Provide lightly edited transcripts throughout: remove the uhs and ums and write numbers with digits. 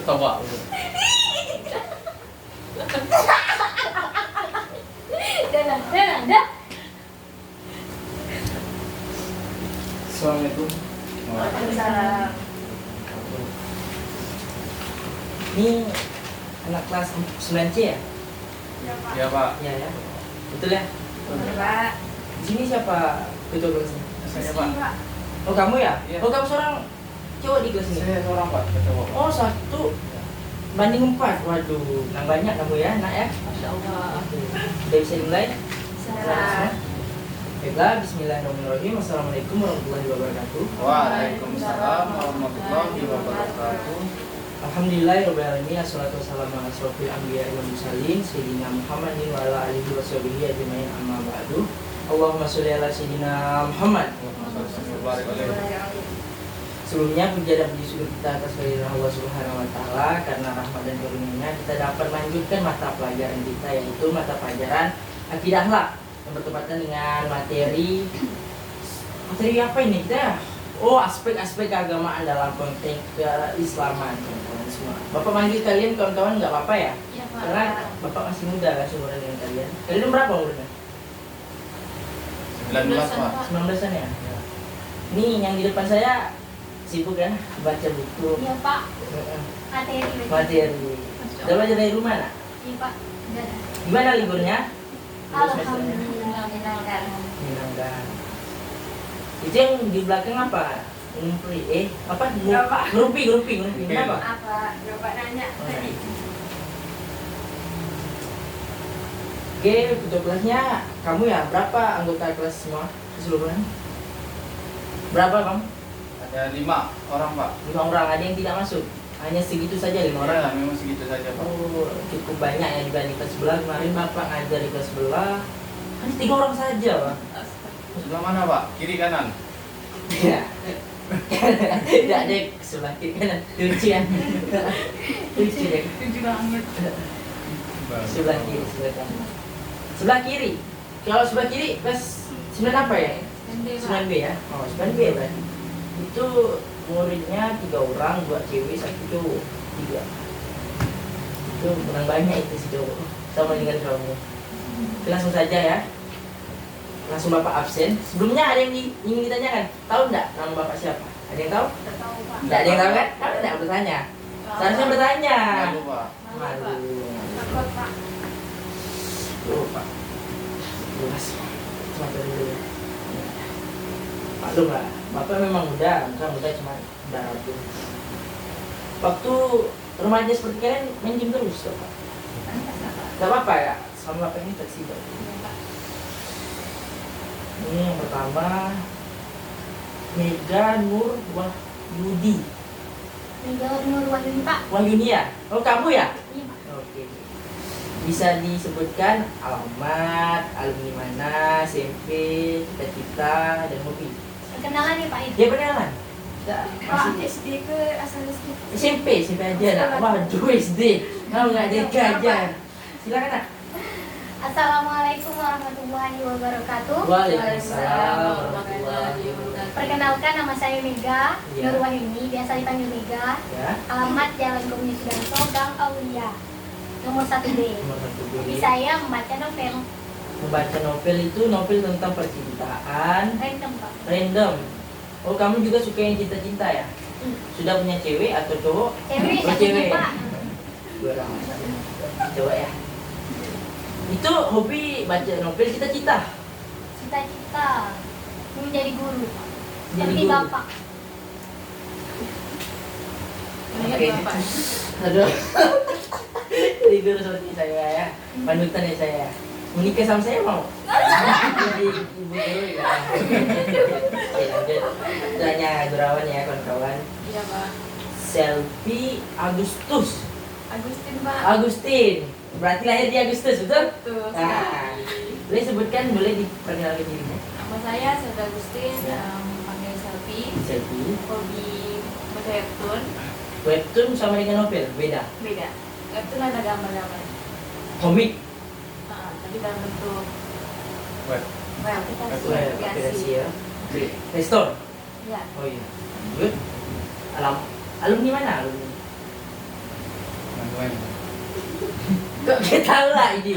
Coba. Dah. Assalamualaikum. Waalaikumsalam. Ini anak kelas 9C ya? Ya Pak. Iya ya. Betul ya? Pak. Di sini siapa ketua kelasnya? Saya Pak. Oh kamu ya? Iya. Oh kamu seorang cowok di kelas ini? Saya seorang Pak. Ketua. Oh 1 banding 4. Waduh, nang banyak kamu ya, nak ya? Masya Allah. Udah bisa dimulai? Salam. Baiklah, bismillahirrahmanirrahim. Assalamualaikum warahmatullahi wabarakatuh. Waalaikumsalam warahmatullahi wabarakatuh. Alhamdulillahirrahmanirrahim. Assalatu wassalamu ala asrofil anbiya wal mursalin Sayyidina Muhammadin wa ala alihi wa sahbihi ajma'in amma ba'du. Allahumma sholli ala Sayyidina Muhammad. Sebelumnya puji dan puji syukur kita atas kehadiran Allah Subhanahu wa taala, karena rahmat dan karunia-Nya kita dapat melanjutkan mata pelajaran kita, yaitu mata pelajaran akidah akhlak yang bertepatan dengan materi apa ini kita ya? Oh, aspek-aspek keagamaan dalam konteks keislaman, teman-teman semua. Bapak manggil kalian kawan-kawan nggak apa-apa ya? Iya, Pak. Karena Bapak masih muda kan seumuran dengan kalian. Kalian berapa umurnya? 19 Pak. 19-an ya? Ini yang di depan saya sibuk ya baca buku. Iya, Pak. Materi. Udah belajar dari rumah nak? Iya, Pak. Gimana liburnya? Alhamdulillah menyenangkan. Menyenangkan. Itu yang di belakang apa? Ngumpri, apa? Bapak. Ngerumpi. Kenapa? Apa? Bapak nanya tadi. Oke, ketua kelasnya kamu ya? Berapa anggota kelas semua keseluruhan? Berapa kamu? Ada 5 orang Pak. 5 orang, ada yang tidak masuk? Hanya segitu saja 5 orang? Ya, memang segitu saja Pak. Oh, cukup banyak ya dibanding kelas sebelah. Kemarin Bapak ngajar di kelas sebelah hanya 3 orang saja Pak. Sebelah mana Pak? Kiri kanan? Ya. Tidak ada sebelah kiri kanan. Lucu ya. Lucu deh. Lucu banget. Sebelah kiri, sebelah kanan. Sebelah kiri. Kalau sebelah kiri kelas 9 apa ya? 9B ya? Oh, 9B berarti. Itu muridnya 3 orang, 2 cewek, 1 cowok. 3. Itu kurang banyak itu si cowok. Sama dengan kamu. Oke, langsung saja ya. Langsung Bapak absen. Sebelumnya ada yang ingin ditanyakan? Tahu enggak nama Bapak siapa? Ada yang tahu? Tidak tahu, Pak. Enggak ada yang tahu kan? Kamu enggak bertanya. Seharusnya bertanya. Malu Pak. Malu. Takut, Pak. Tuh, Pak. Luas. Semacam dulu. Maklum lah. Bapak memang muda, muda cuma udah rapi. Waktu remaja seperti kalian main game terus, Pak. Gak apa-apa ya, sama Bapak ini fleksibel. Ini yang pertama, Mega Nur Wahyudi. Mega Nur Wahyudi, Pak. Wahyudi ya? Oh kamu ya? Iya, Pak. Oke. Bisa disebutkan alamat, alumni mana, SMP, cita-cita, dan hobi. Perkenalan ya, Pak. Ya perkenalan. Pak, SD ke asal SD. SMP aja nak. Waduh SD. Kamu nggak jaga aja. Silakan nak. Assalamualaikum warahmatullahi wabarakatuh. Waalaikumsalam warahmatullahi wabarakatuh. Perkenalkan, nama saya Mega Iya. Nur Wahyudi, biasa dipanggil Mega. Ya. Alamat Jalan Komunis Sudarso, Gang Aulia, nomor 1B. Nomor 1 Hobi saya membaca novel. Membaca novel itu novel tentang percintaan Random, Pak. random. Oh kamu juga suka yang cinta-cinta ya? Sudah punya cewek atau cowok? Cewek, Oh, satu cewek. Pak. Dua orang. Coba ya. Itu hobi baca novel cita-cita. Cita-cita menjadi guru. Jadi Seperti guru. Bapak. Oke. Aduh. Jadi guru seperti saya ya. Panutan ya saya. Menikah sama saya mau? Jadi ibu guru ya. Oke lanjut. Tanya Gurawan ya kawan-kawan. Iya, Pak. Selfie Agustus. Agustin, Pak. Agustin. Berarti lahir di Agustus, betul? Betul. Nah, boleh sebutkan, boleh diperkenalkan dirinya. Nama saya Selda Agustin, panggil Selfie. Selfie. Hobi baca webtoon. Webtoon sama dengan novel, beda. Beda. Webtoon ada gambar-gambar. Komik, Tapi dalam bentuk Web. aplikasi. aplikasi ya. Play Store. Ya. Oh iya. Good. Alumni mana? Alumni. Web. Kok ketawa ini?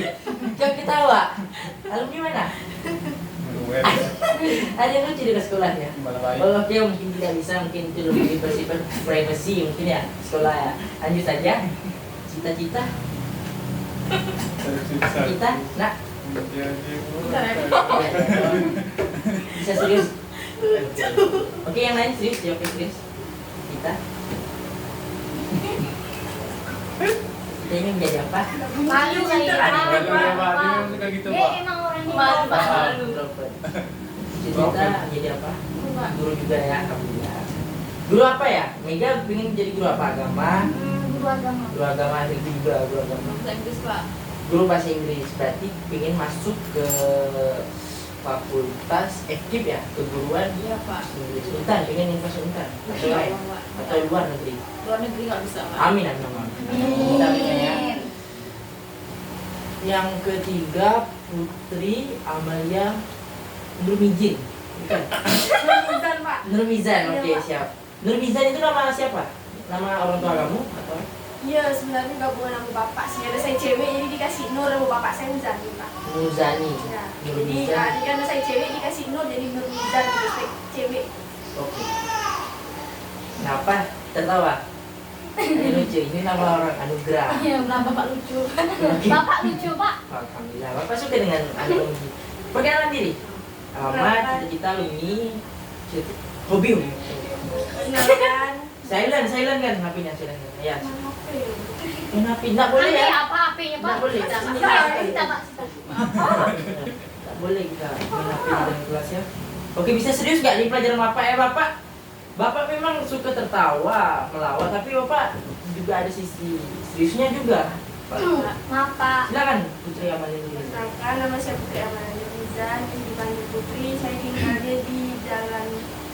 Kok ketawa? Alumni mana? Web. Ada yang lucu di sekolah ya? Balai. Oh, oke, mungkin tidak bisa, mungkin itu lebih bersifat privacy mungkin ya sekolah ya. Lanjut saja. Cita-cita kita, nak bisa serius. Oke, yang lain serius, jawab serius. Kita ingin menjadi apa? Malu kali ya. Malu ya, Pak. Dia suka gitu, Dia Pak. emang orangnya Malu, malu. malu. Cita-cita menjadi apa? Guru juga ya, alhamdulillah. Guru apa ya? Mega pengen jadi guru apa? Agama? Guru agama. Guru agama itu juga guru agama. Bahasa Inggris, Pak. Guru bahasa Inggris berarti pengen masuk ke fakultas FKIP ya, keguruan Iya, Pak. Inggris. Untan, pengen masuk Untan atau Iya, lain Pak. atau luar negeri. Luar negeri nggak bisa, Pak. Amin amin amin. Kita amin ya. Yang ketiga Putri Amalia Nurmijin. Bukan. Bukan, Pak. Nurmizan, Iya, oke Pak. siap. Nurmizan itu nama siapa? Nama orang tua kamu atau? Iya, sebenarnya gabungan nama bapak sih. Ada saya cewek jadi dikasih Nur, nama bapak saya Muzani, Pak. Nuzani. Ya. Jadi Nurmizan. karena saya cewek dikasih Nur jadi Nur Mizan gitu. Saya cewek. Oke. Kenapa tertawa? Ini lucu. Ini nama orang anugerah. Iya, nama Bapak lucu. Bapak lucu, Pak. Alhamdulillah. Bapak suka dengan alumni. Perkenalan diri. Alamat, cita-cita, alumni, hobi. Kenalkan. Silent kan HP-nya silent. Ya. Apa ya? Kenapa? Nggak boleh Apa ya? apa HP-nya, Pak? Nggak boleh. Sini, Sini, Pak. Pak. Kita, Pak. Nggak boleh kita main HP di dalam kelas ya. Oke, bisa serius nggak di pelajaran Bapak ya Bapak? Bapak memang suka tertawa, melawak, tapi Bapak juga ada sisi seriusnya juga. Pak. Maaf, Pak. Silakan Putri Amalia dulu. Perkenalkan, nama saya Putri Amalia Mizan, dipanggil Putri. Saya tinggalnya di Jalan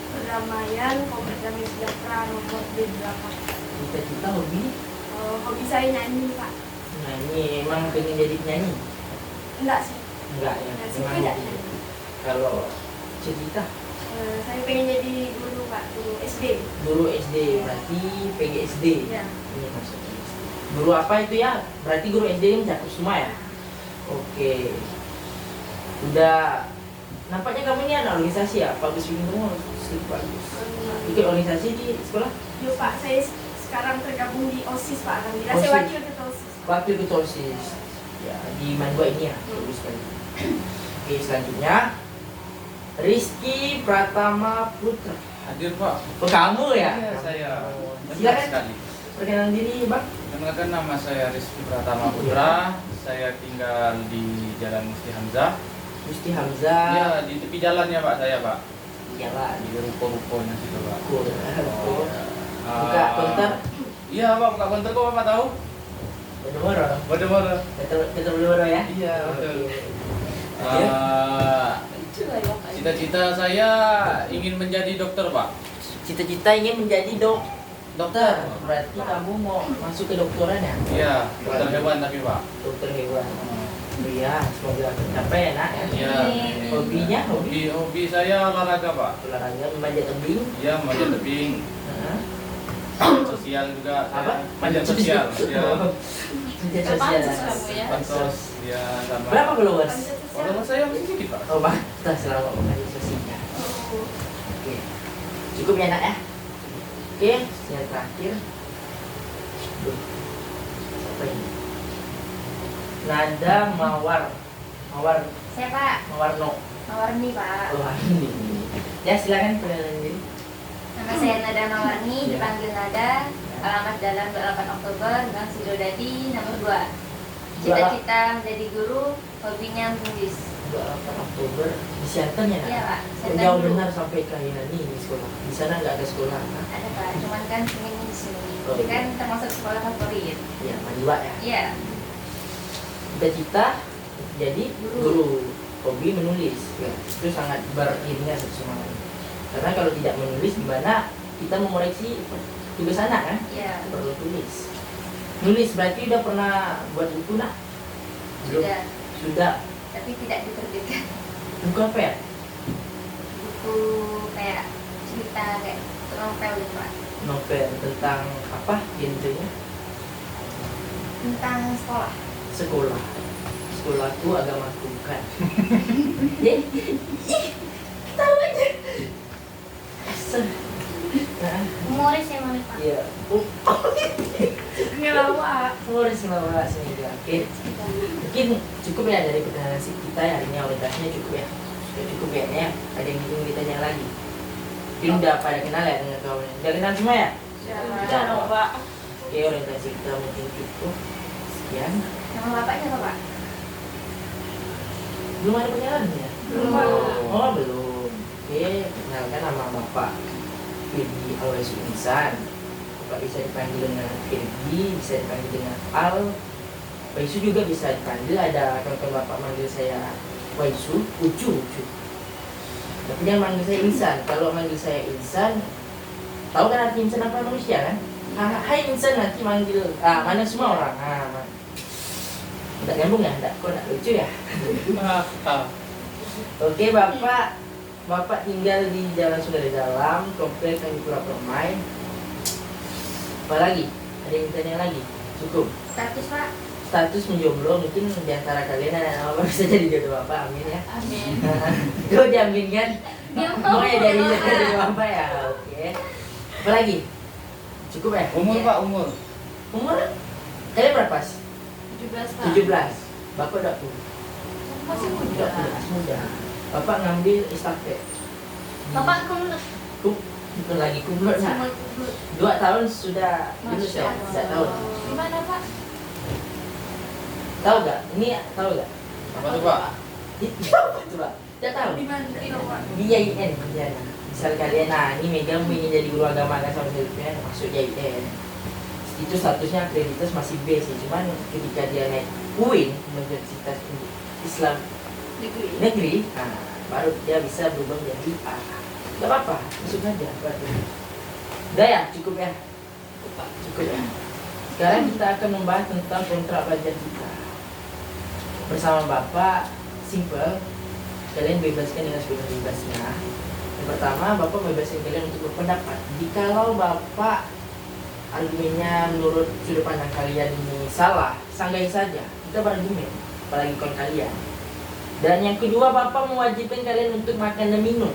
Perdamaian, Komplek Damai Sejahtera, nomor D8. Cita-cita hobi? Hobi saya nyanyi, Pak. Nyanyi, emang pengen jadi penyanyi? Enggak sih. Enggak ya, Enggak sih, memang tidak. hobi. Kalau cita-cita Saya pengen jadi guru, Pak. Guru SD. guru SD, berarti PGSD. Ya. Ini maksudnya. Guru apa itu ya? Berarti guru SD yang mencakup semua ya? Oke. Udah nampaknya kamu ini ada organisasi ya? Bagus ini kamu bagus. Ikut organisasi di sekolah? Yo, Pak. Saya sekarang tergabung di OSIS, Pak. Alhamdulillah. Saya OSIS. wakil ketua OSIS. Wakil ketua OSIS. Ya, di Mandua ini ya. Bagus sekali. Oke, selanjutnya Rizky Pratama Putra. Hadir, Pak. Oh, kamu ya? Iya, saya. Benar Silakan. sekali. Perkenalan diri, Bang. Kenalkan, nama saya Rizky Pratama Putra. Saya tinggal di Jalan Musti Hamzah. Musti Hamzah. Ya, di tepi jalan ya, Pak, saya, Pak. Jalan. Di ruko-rukonya situ, Pak. Cool. Oh, ya. Buka konter. Iya, Pak, buka konter kok Bapak tahu? Bener-bener. Bener-bener. Betul-betul ya? Iya, betul. Oke. Lucu lah ya, Pak. Cita-cita saya ingin menjadi dokter, Pak. Cita-cita ingin menjadi dokter. Berarti kamu mau masuk ke dokteran ya? Iya, dokter hewan tapi, Pak. Dokter hewan. Iya, semoga tercapai ya nak ya. Iya. Hobinya, hobi Hobi saya olahraga, Pak. olahraga memanjat tebing. Iya, manjat tebing, Heeh. sosial juga. Apa? Manjat sosial. Ya. Manjat Apaan sosial. sih kamu ya? Pansos, ya sama. Berapa followers? Kalau saya masih sedikit, Pak. Oh, batas selama memanjat sosial. Oke. Cukup ya nak ya. Oke, yang terakhir. Duh. Siapa ini? Nada Mawar Siapa? Mawarno. Mawarni, Pak. Oh, ini. Ya, silakan perkenalan diri. Nama saya Nada Mawarni, Ya. dipanggil Nada. Alamat Jalan 28 Oktober, Gang Sidodadi, nomor 2. Cita-cita menjadi guru, hobinya menulis. 28 Oktober di Siantan ya nak? Iya, Pak. Oh, Siantan jauh dulu. benar sampai ke ini di sekolah. Di sana nggak ada sekolah. Nah. Ada, Pak. Cuman kan pengen di sini. Oh, Itu iya. kan termasuk sekolah favorit. Ya, Mandua ya. Iya. Cita-cita jadi guru, hobi menulis. Ya, itu sangat beriringan semuanya. Karena kalau tidak menulis gimana kita mengoreksi tugas anak kan? Iya. Perlu tulis. Nulis berarti udah pernah buat buku nak? Belum? Sudah. Sudah. Tapi tidak diterbitkan. Buku apa ya? Buku kayak cerita kayak novel gitu, Pak. Novel tentang apa genrenya? tentang sekolah. Sekolahku agamaku bukan. Tahu aja. Humoris ya Pak. Iya. Ngelawak. Humoris ngelawak seminggu. Oke. Mungkin cukup ya dari perkenalan kita ya, hari ini orientasinya cukup ya. Sudah cukup ya. Ada yang ingin ditanya lagi? Mungkin udah pada kenal ya dengan kawan. Udah kenal semua ya? Sudah dong Pak. Oke, orientasi kita mungkin cukup. Sekian. Nama bapaknya apa Pak? Belum ada perkenalan ya? Belum, Pak. Oh, belum. Oke, kenalkan nama Bapak Firdi Alwaisu Insan. Bapak bisa dipanggil dengan Firdi, bisa dipanggil dengan Al. Waisu juga bisa dipanggil, ada kawan-kawan Bapak manggil saya Waisu, Ucu. Tapi jangan manggil saya Insan. Kalau manggil saya Insan, tahu kan arti Insan apa? Manusia kan? Hai Insan, nanti manggil mana semua orang. Tidak nyambung ya? Kok tidak lucu ya? Oke Bapak tinggal di Jalan Sunda Dalam, Komplek Tanjung Permai. Apa lagi? Ada yang tanya lagi? Cukup. Status Pak. Status menjomblo, mungkin di antara kalian ada yang apa bisa jadi jodoh Bapak, amin ya. Amin. Gue jamin kan? Dia Mau ya jadi jodoh Bapak ya, oke. Apa lagi? Cukup ya? Umur Iya. Pak, umur. Umur? Kalian berapa? 17 Pak. 17. Bapak udah tuh. Masih muda. Muda. Bapak ngambil estafet. Bapak kumlot. Bukan lagi kumlot nah. 2 tahun sudah lulus ya? 3 tahun. Gimana Pak? Tahu gak? Ini tahu gak? Apa tuh Pak? Apa tuh Pak? Tidak tahu. Di mana Pak? Di YIN Pontianak. Misal kalian, nah ini Mega ingin jadi guru agama kan sama Filipina, masuk YIN. Itu statusnya akreditas masih B sih, cuman ketika dia naik UIN, Universitas Islam Negeri, nah, baru dia bisa berubah menjadi A. Gak apa-apa, masuk aja. Udah ya, cukup ya. Cukup ya. Sekarang kita akan membahas tentang kontrak pelajar kita. Bersama Bapak, simple, kalian bebaskan dengan sebebas-bebasnya. Yang pertama, Bapak bebaskan kalian untuk berpendapat. Jikalau Bapak argumennya menurut sudut pandang kalian ini salah, sanggai saja. Kita berargumen, apalagi kawan kalian. Dan yang kedua, Bapak mewajibkan kalian untuk makan dan minum.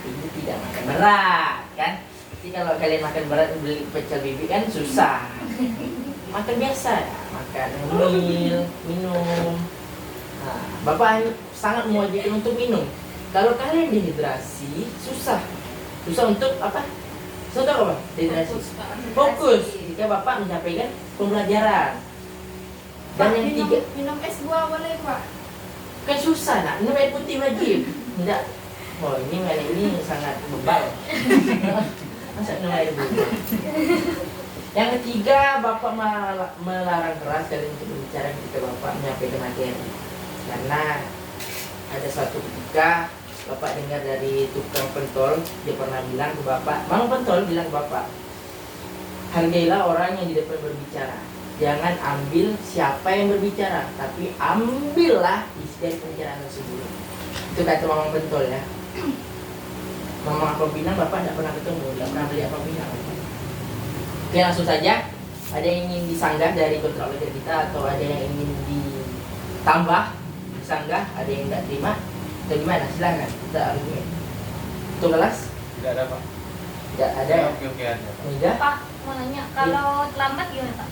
Ini tidak makan berat, kan? Jadi kalau kalian makan berat beli pecel bibik kan susah. Makan biasa, makan mil, minum. Nah, Bapak sangat mewajibkan untuk minum. Kalau kalian dehidrasi, susah untuk apa? Susah untuk apa? Dehidrasi. Fokus. Jika Bapak menyampaikan pembelajaran. Dan yang tiga, minum es buah boleh Pak? kan susah nak, minum air putih wajib. Tidak. Oh ini sangat bebal. Masa minum air putih. Yang ketiga, Bapak melarang keras kalian untuk berbicara ketika Bapak menyampaikan materi. Karena ada suatu ketika Bapak dengar dari tukang pentol, dia pernah bilang ke Bapak, Bang Pentol bilang ke Bapak, hargailah orang yang di depan berbicara. Jangan ambil siapa yang berbicara, tapi ambillah isi dari pembicaraan tersebut. Itu kata Mama Pentol ya. Mama Apa Pinang Bapak tidak pernah ketemu, tidak pernah beli Apa Pinang. Oke, langsung saja. Ada yang ingin disanggah dari kontrak pelajar kita atau ada yang ingin ditambah, disanggah, ada yang tidak terima atau gimana? Silahkan kita argumen. Untuk kelas? Tidak ada Pak. Tidak ada. Oke aja. Tidak. Pak, mau nanya, kalau terlambat gimana Pak?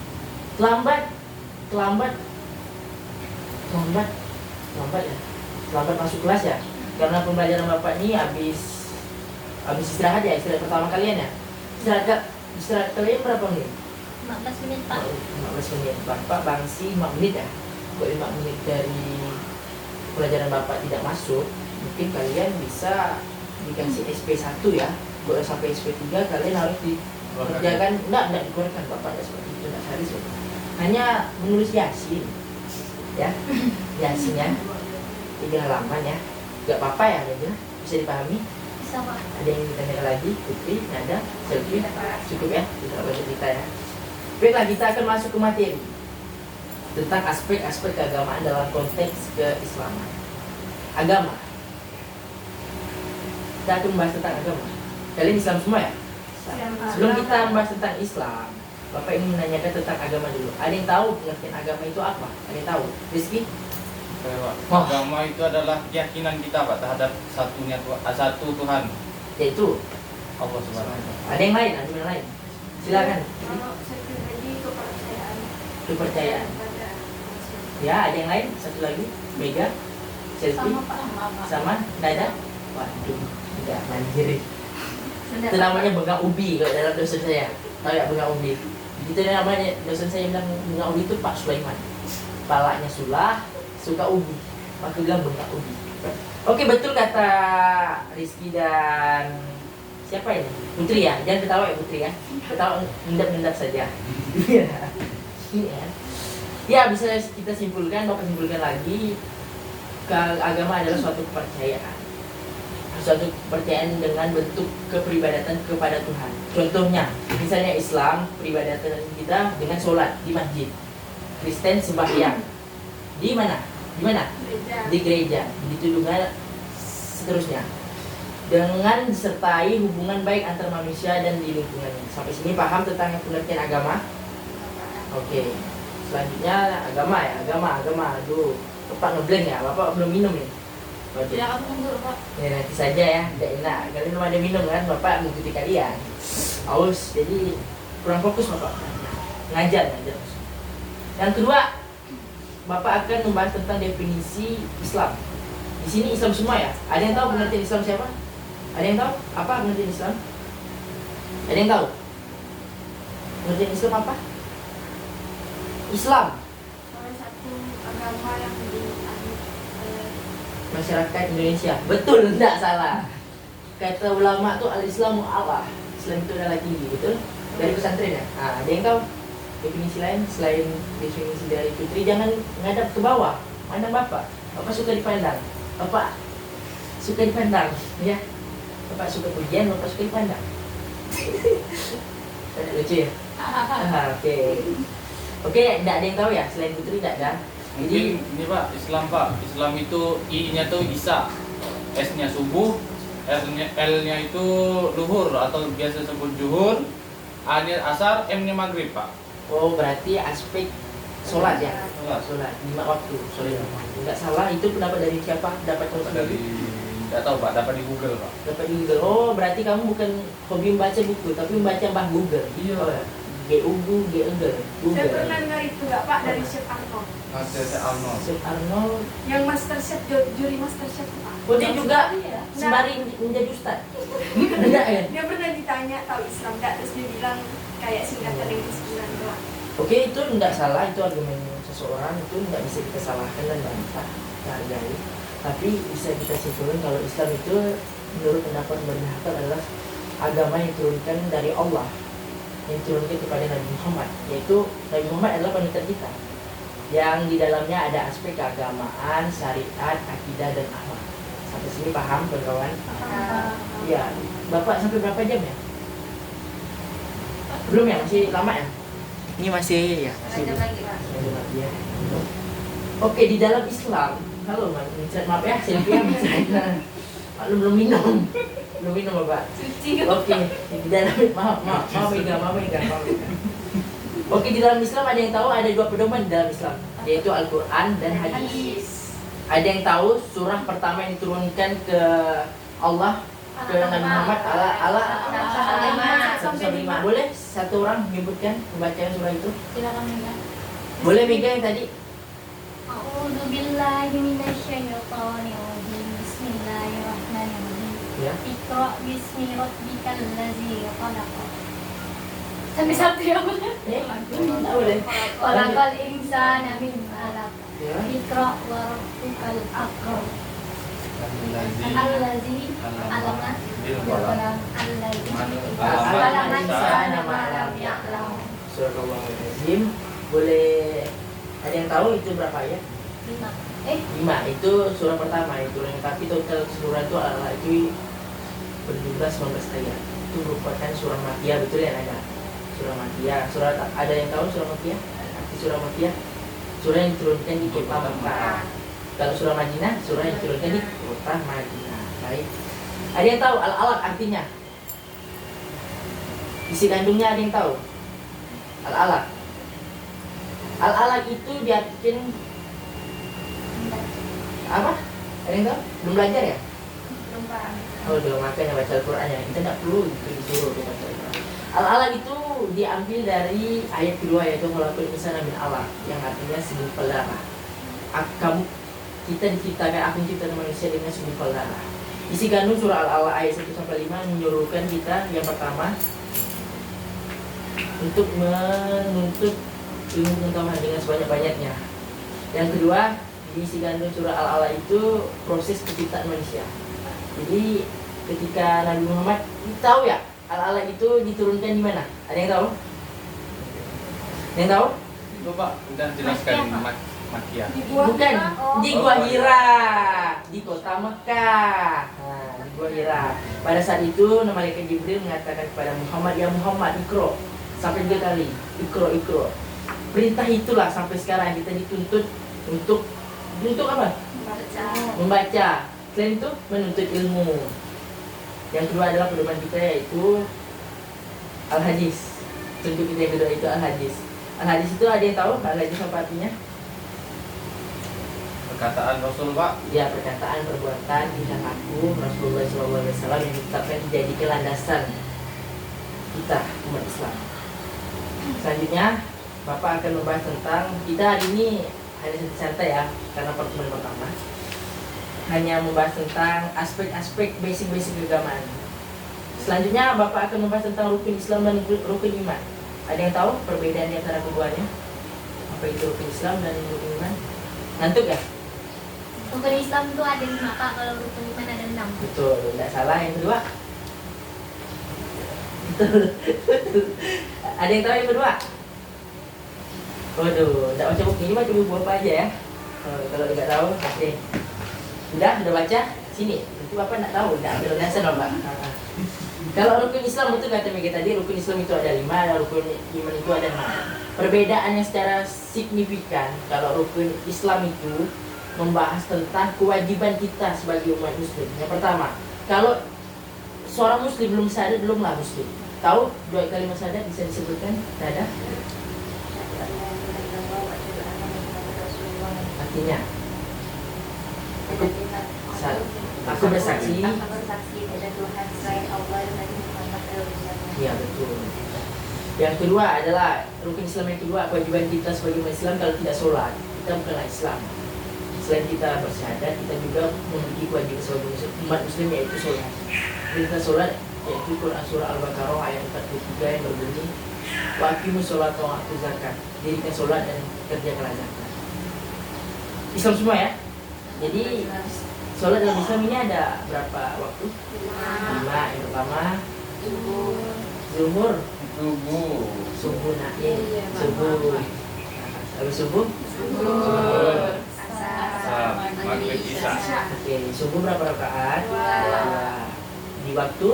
Terlambat ya. Terlambat masuk kelas ya. Karena pembelajaran Bapak ini habis istirahat ya, istirahat pertama kalian ya. Istirahat kalian berapa menit? 15 menit Pak. 15 menit. Bapak bangsi 5 menit ya. Kalau 5 menit dari pelajaran Bapak tidak masuk, mungkin kalian bisa dikasih SP1 ya. Kalau sampai SP3 kalian harus dikerjakan. Enggak dikeluarkan. Bapak tidak seperti itu, tidak harus. Hanya menulis Yasin ya. Yasin ya. 3 halaman ya. Gak apa-apa ya, bisa dipahami. Bisa Pak. Ada yang ditanya lagi? Putri, Nada, Selvi? Cukup ya, kita baca kita ya. Baiklah, kita akan masuk ke materi tentang aspek-aspek keagamaan dalam konteks keislaman. Agama. Kita akan membahas tentang agama. Kalian Islam semua ya? Islam. Sebelum kita membahas tentang Islam, Bapak ingin menanyakan tentang agama dulu. Ada yang tahu pengertian agama itu apa? Ada yang tahu? Rizky? Oke, Pak. Oh. Agama itu adalah keyakinan kita, Pak, terhadap satu Tuhan, Yaitu Allah Subhanahu wa Ta'ala. ada yang lain, ada yang lain. Silakan. Kalau saya pribadi kepercayaan Kepercayaan. pada Rasul. Ya, ada yang lain? Satu lagi. Mega? Selfie? Sama Pak. Sama? Nggak ada? Waduh, tidak mandiri. Itu namanya bengang ubi kalau dalam dosen saya. Tahu ya bengang ubi? Itu namanya, dosen saya bilang bengang ubi itu Pak Sulaiman. Palanya sulah, suka ubi. Maka bilang bengang ubi. Oke, betul kata Rizky dan siapa ini? Putri ya? Jangan ketawa ya Putri ya. Ketawa ngendap-ngendap saja. Iya. Iya. Ya, bisa kita simpulkan, Bapak simpulkan lagi, agama adalah suatu kepercayaan. Suatu kepercayaan dengan bentuk kepribadatan kepada Tuhan. Contohnya, misalnya Islam, peribadatan kita dengan sholat di masjid. Kristen sembahyang. Di mana? Di mana? Gereja. Di gereja. Begitu juga seterusnya. Dengan disertai hubungan baik antar manusia dan di lingkungannya. Sampai sini paham tentang pengertian agama? Oke. Selanjutnya agama ya, agama. Aduh, Bapak ngeblank ya, Bapak belum minum nih. Waduh. Silakan tunggu Pak. Ya nanti saja ya, tidak enak. Kalian belum ada minum kan, Bapak mengikuti kalian. Aus, jadi kurang fokus Bapak. Ngajar. Yang kedua, Bapak akan membahas tentang definisi Islam. Di sini Islam semua ya. Ada yang tahu pengertian Islam siapa? Ada yang tahu apa pengertian Islam? Ada yang tahu? Pengertian Islam apa? Islam, Salah satu agama yang dianut oleh masyarakat Indonesia. Betul, tidak salah. Kata ulama tuh al-Islamu Allah. Islam itu adalah tinggi, betul? Dari pesantren ya. Nah, ada yang tahu definisi lain selain definisi dari Putri? Jangan ngadap ke bawah. Pandang Bapak. Bapak suka dipandang. Bapak suka dipandang, ya. Bapak suka pujian, Bapak suka dipandang. Lucu ya? Oke. Oke, tidak ada yang tahu ya selain Putri, tidak ada. Mungkin ini Pak, Islam Pak. Islam itu I-nya tuh Isa, S-nya subuh, L-nya itu luhur atau biasa sebut zuhur, A-nya asar, M-nya maghrib Pak. Oh, berarti aspek sholat ya? Sholat. 5 waktu, sholat 5 waktu. Nggak salah, itu pendapat dari siapa? Dapat kamu Dari sendiri? nggak tahu Pak, dapat di Google Pak. Dapat di Google. Oh, berarti kamu bukan hobi membaca buku, tapi membaca Mbah Google. Iya. Oh, ya. Google. Saya pernah dengar itu nggak Pak dari Chef Arnold Mas Arnold. Chef Arnold. yang Master Chef, juri Master Chef Pak. Oh, dia juga Iya. sembari menjadi ustad. Enggak ya? Dia pernah ditanya tahu Islam nggak, terus dia bilang kayak singkatan yang kesimpulan doang. Oke, itu enggak salah, itu argumen seseorang, itu enggak bisa kita salahkan dan bantah, kita hargai. Tapi bisa kita simpulkan kalau Islam itu menurut pendapat Bernahatar adalah agama yang diturunkan dari Allah, yang diturunkan kepada Nabi Muhammad, yaitu Nabi Muhammad adalah penuntun kita, yang di dalamnya ada aspek keagamaan, syariat, akidah dan akhlak. Sampai sini paham kawan-kawan? Iya. Bapak sampai berapa jam ya? Belum ya, masih lama ya? Ini masih ya. Masih Ada lagi Pak. ya. Oke, di dalam Islam, halo maaf ya, Sylvia Maklum belum minum Bapak. Cuci. Oke, di dalam maaf Mega. Oke, di dalam Islam ada yang tahu ada 2 pedoman di dalam Islam, yaitu Al-Quran dan hadis. Ada yang tahu surah pertama yang diturunkan ke Allah, ke Nabi Muhammad Allah 105. Boleh satu orang menyebutkan pembacaan surah itu? Silakan Mega. Boleh Mega yang tadi? A'udzu billahi minasyaitonir rajim. Bismillahirrahmanirrahim. Ya. Iqra bismi rabbikal ladzi khalaq. Sampai satu ya Pak. Tak boleh. Khalaqal insana min 'alaq. Ya. Iqra wa rabbukal akram. Alladzi 'allama bil qalam. Alladzi 'allama insana ma lam ya'lam. Surah Al-Azim. Boleh ada yang tahu itu berapa ayat? 5. Itu surah pertama itu, tapi total surah itu adalah itu berjumlah 19 ayat. Itu merupakan surah Makkiyah, betul ya ada? Surah Makkiyah. Ada yang tahu surah Makkiyah? Arti surah Makkiyah? Surah yang diturunkan di kota Makkah. Kalau surah Madinah, surah yang diturunkan di kota Madinah. Baik. Ada yang tahu al-alaq artinya? Isi kandungnya ada yang tahu? Al-alaq. Al-alaq itu diartikan apa? Ada yang tahu? Belum belajar ya? Belum Pak. Oh, udah makanya baca Al-Quran ya. Kita tidak perlu disuruh dia baca Al-Quran. Al-alaq itu diambil dari ayat kedua, yaitu khalaqal insana min alaq, yang artinya segumpal darah. Kita diciptakan, aku menciptakan manusia dengan segumpal darah. Isi kandung surah Al-alaq ayat 1-5 menyuruhkan kita yang pertama untuk menuntut ilmu pengetahuan dengan sebanyak-banyaknya. Yang kedua, di isi kandung surah Al-alaq itu proses penciptaan manusia. Jadi ketika Nabi Muhammad, tahu ya Al-alaq itu diturunkan di mana? Ada yang tahu? Ada yang tahu? Coba udah jelaskan Makkiyah. Bukan, di Gua Hira, di kota Mekah. Nah, di Gua Hira. Pada saat itu malaikat Jibril mengatakan kepada Muhammad, ya Muhammad, ikro. Sampai 3 kali, ikro. Perintah itulah sampai sekarang kita dituntut untuk apa? Membaca. Selain itu menuntut ilmu. Yang kedua adalah pedoman kita, yaitu Al-Hadis. Contoh kita yang kedua itu Al-Hadis. Al-Hadis itu ada yang tahu Al-Hadis apa artinya? Perkataan Rasul, Pak. Ya, perkataan, perbuatan, tingkah laku Rasulullah SAW yang ditetapkan dijadikan landasan kita umat Islam. Selanjutnya Bapak akan membahas tentang, kita hari ini hanya santai ya, karena pertemuan pertama hanya membahas tentang aspek-aspek basic keagamaan. Selanjutnya Bapak akan membahas tentang rukun Islam dan rukun iman. Ada yang tahu perbedaan di antara keduanya? Apa itu rukun Islam dan rukun iman? Ngantuk ya? Rukun Islam itu ada 5 Pak, kalau rukun iman ada 6. Betul, tidak salah. Yang kedua? Betul. Ada yang tahu yang kedua? Waduh, tidak baca buku ini, baca buku apa aja ya? Kalau tidak tahu, oke. Udah baca? Sini. Nanti Bapak tidak tahu, tidak ambil dasar loh Pak. Kalau rukun Islam itu kata mereka tadi, rukun Islam itu ada 5, dan rukun iman itu ada 6. Perbedaannya secara signifikan, kalau rukun Islam itu membahas tentang kewajiban kita sebagai umat muslim. Yang pertama, kalau seorang muslim belum sadar, belumlah muslim. Tahu 2 kalimat syahadat bisa disebutkan? Tidak ada? Artinya aku bersaksi ada Tuhan selain Allah dan Nabi Muhammad SAW. ya betul. Yang kedua adalah rukun Islam yang kedua, kewajiban kita sebagai umat Islam. Kalau tidak sholat, kita bukanlah Islam. Selain kita bersyahadat, kita juga memiliki kewajiban sebagai umat Muslim, yaitu sholat. Perintah sholat yaitu Quran surah Al-Baqarah ayat 43 yang berbunyi, wa aqimus sholata wa atuz zakat. Dirikan sholat dan kerjakanlah zakat. Islam semua ya. Jadi sholat dalam Islam ini ada berapa waktu? 5. Yang pertama zuhur, subuh naik, subuh. Habis subuh? Maghrib, Isya. Oke, subuh berapa rakaat? 2. Di waktu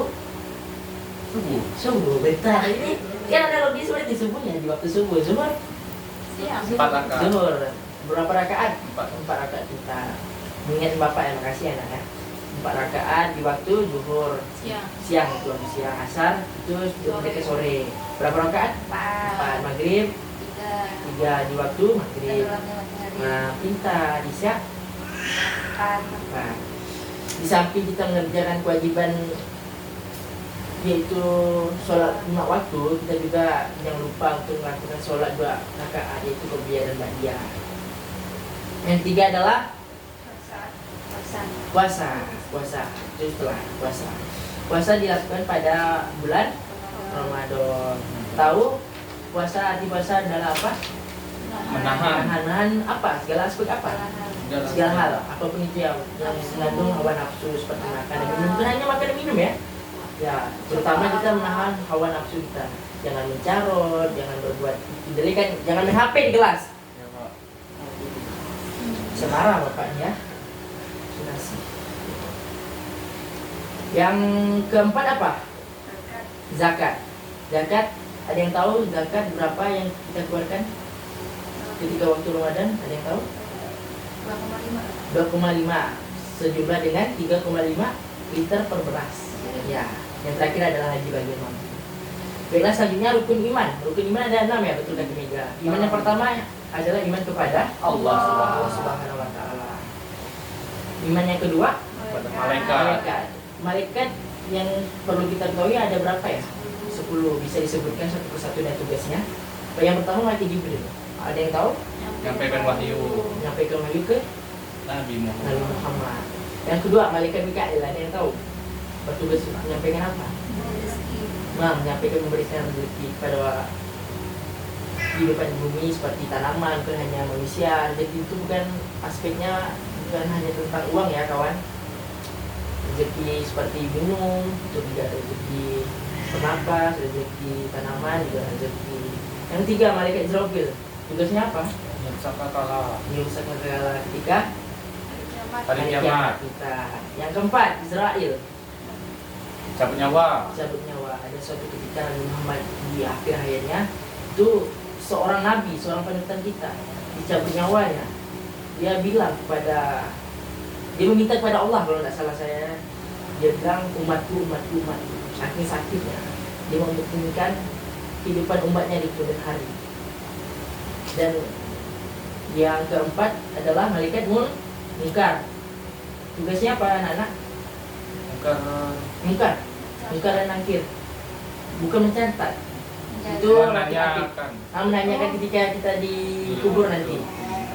subuh, bentar. Ini kan ada logis seperti subuhnya di waktu subuh. Zuhur 4 rakaat. Zuhur berapa rakaat? 4. 4 rakaat kita. Mengingat Bapak ya, makasih anak ya. 4 rakaat di waktu zuhur. Siang itu waktu siang. Asar itu sampai ke sore. Berapa rakaat? 4. Maghrib 3 di waktu maghrib. Nah, pintar. Isya 4. Di samping kita mengerjakan kewajiban yaitu sholat 5 waktu, kita juga jangan lupa untuk melakukan sholat 2 rakaat, yaitu qobliyah dan ba'diyah. Yang ketiga adalah puasa. Itu setelah puasa dilakukan pada bulan Ramadan. Tahu puasa, arti puasa adalah apa? Menahan apa? Segala aspek apa? Segala hal, apapun itu yang mengandung hawa nafsu seperti makan dan minum. Bukan hanya makan dan minum ya. Ya, terutama kita menahan hawa nafsu kita. Jangan mencarot, jangan berbuat kejelekan, jangan main HP di kelas. Bisa marah bapaknya. Yang keempat apa? Zakat. Ada yang tahu zakat berapa yang kita keluarkan ketika waktu Ramadan? Ada yang tahu? 2,5 sejumlah dengan 3,5 liter per beras. Ya, yang terakhir adalah haji bagi mampu. Baiklah, selanjutnya rukun iman. Rukun iman ada 6 ya, betul kata Mega. Iman yang pertama adalah iman kepada Allah Allah Subhanahu wa taala. Iman yang kedua, Malaikat. Malaikat yang perlu kita ketahui ada berapa ya? 10, bisa disebutkan satu persatu dan tugasnya. Yang pertama malaikat Jibril. Ada yang tahu? Nyampaikan wahyu Menyampaikan wahyu ke Nabi Nabi Muhammad. Muhammad. Yang kedua malaikat Mikail. Ada yang tahu? Bertugas menyampaikan apa? Menyampaikan memberikan rezeki kepada kehidupan di bumi seperti tanaman, bukan hanya manusia. Rezeki itu bukan aspeknya bukan hanya tentang uang ya kawan. Rezeki seperti minum, itu juga rezeki pernapas, rezeki tanaman, juga rezeki. Yang ketiga malaikat Israfil. Tugasnya apa? Sangkakala. Menyusahkan segala ketika Hari kiamat. kita. Yang keempat Israel. Cabut nyawa. Cabut nyawa. Ada suatu ketika Nabi Muhammad di akhir hayatnya itu seorang nabi, seorang panutan kita dicabut nyawanya. Dia bilang kepada, dia meminta kepada Allah kalau tidak salah saya. Dia bilang umatku. Saking sakitnya dia mempentingkan kehidupan umatnya di kemudian hari. Dan yang keempat adalah malaikat Munkar. Tugasnya apa anak-anak? Munkar dan Nakir. Bukan mencatat. Itu menanyakan ketika kita dikubur nanti.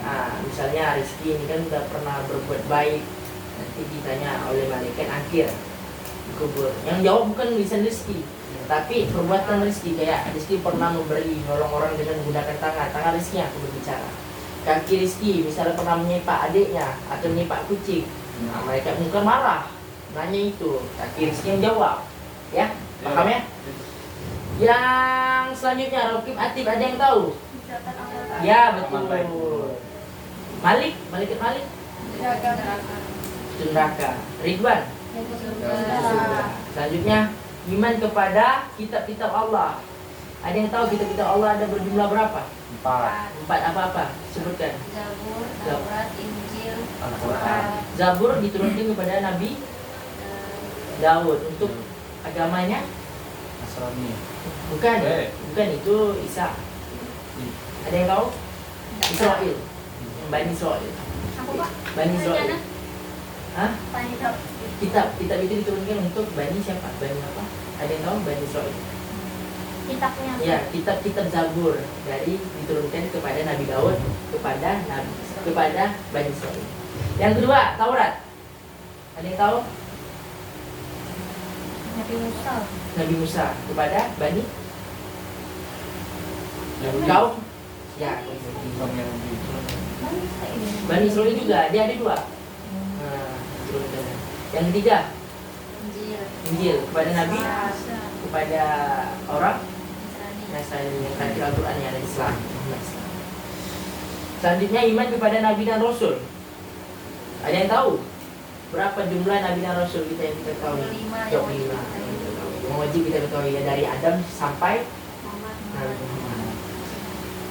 Nah, misalnya Rizky ini kan udah pernah berbuat baik, nanti ditanya oleh malaikat Nakir dikubur. Yang jawab bukan lisan Rizky, tapi perbuatan Rizky. Kayak Rizky pernah memberi, nolong orang dengan menggunakan tangan Rizky yang aku berbicara. Kaki Rizky misalnya pernah menyepak adiknya atau menyepak kucing. Nah, malaikat Munkar marah, nanya itu. Kaki Rizky yang jawab. Ya, paham ya? Yang selanjutnya Raqib Atid, ada yang tahu? Ya, betul. Malaikat Malik neraka. Ridwan. Selanjutnya iman kepada kitab-kitab Allah. Ada yang tahu kitab-kitab Allah ada berjumlah berapa? 4 apa-apa? Sebutkan. Zabur, Taurat, Injil, Al-Quran. Zabur diturunkan kepada Nabi Daud untuk agamanya Nasrani. bukan itu Isa. Ada yang tahu? Israel. Bani Israel. Apa Pak? Bani Israel. Hah? Panjang. Kitab itu diturunkan untuk Bani siapa? Bani apa? Ada yang tahu Bani Israel? Kitabnya. Ya, kitab Zabur dari diturunkan kepada Nabi Daud kepada Bani Israel. Yang kedua, Taurat. Ada yang tahu? Nabi Musa kepada Bani Yahudi. kaum ya Kaum Yahudi. Bani Israel juga dia ada 2. Nah, turunkan. Yang ketiga, Injil kepada Nabi, kepada orang Nasrani yang tadi Al-Quran yang ada di Islam. Selanjutnya iman kepada Nabi dan Rasul. Ada yang tahu berapa jumlah Nabi dan Rasul kita yang kita tahu? 25. Yang wajib kita ketahui ya, dari Adam sampai Nabi Muhammad.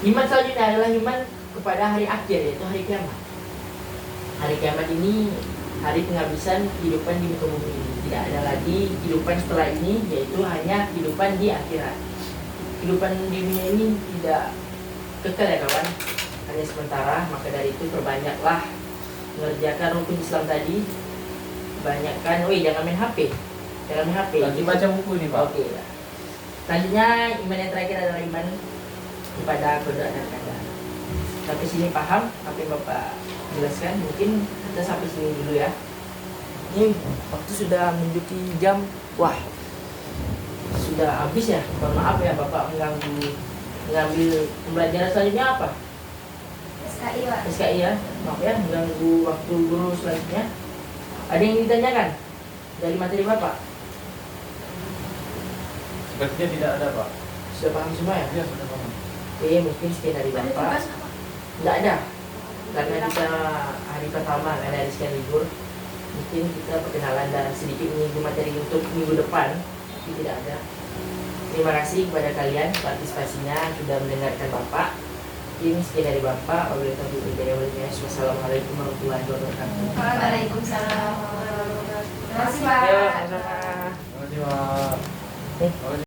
Iman selanjutnya adalah iman kepada hari akhir, yaitu hari kiamat. Hari kiamat ini hari penghabisan kehidupan di muka bumi ini. Tidak ada lagi kehidupan setelah ini, yaitu hanya kehidupan di akhirat. Kehidupan di dunia ini tidak kekal ya kawan, hanya sementara. Maka dari itu perbanyaklah mengerjakan rukun Islam tadi. Banyakkan, jangan main HP. Lagi baca buku ini Pak. Oke. Selanjutnya iman yang terakhir adalah iman kepada qada dan qadar. Sampai sini paham apa yang Bapak jelaskan? Mungkin kita sampai sini dulu ya. Ini waktu sudah menunjuki jam. Wah, sudah habis ya. Mohon maaf ya Bapak mengambil pembelajaran selanjutnya apa? SKI Pak. SKI ya. Maaf ya mengganggu waktu guru selanjutnya. Ada yang ditanyakan dari materi Bapak? Sepertinya tidak ada Pak. Sudah paham semua ya? Iya sudah paham. Oke, mungkin sekian dari Ada Bapak. tugas apa? Tidak ada. Karena kita hari pertama karena hari sekian libur. Mungkin kita perkenalan dan sedikit minggu materi untuk minggu depan. Tapi tidak ada. Terima kasih kepada kalian partisipasinya sudah mendengarkan Bapak. Ini sekian dari Bapak. Wassalamualaikum warahmatullahi wabarakatuh. Waalaikumsalam warahmatullahi wabarakatuh. Terima kasih Pak. Ayo, sama-sama. Terima kasih Pak.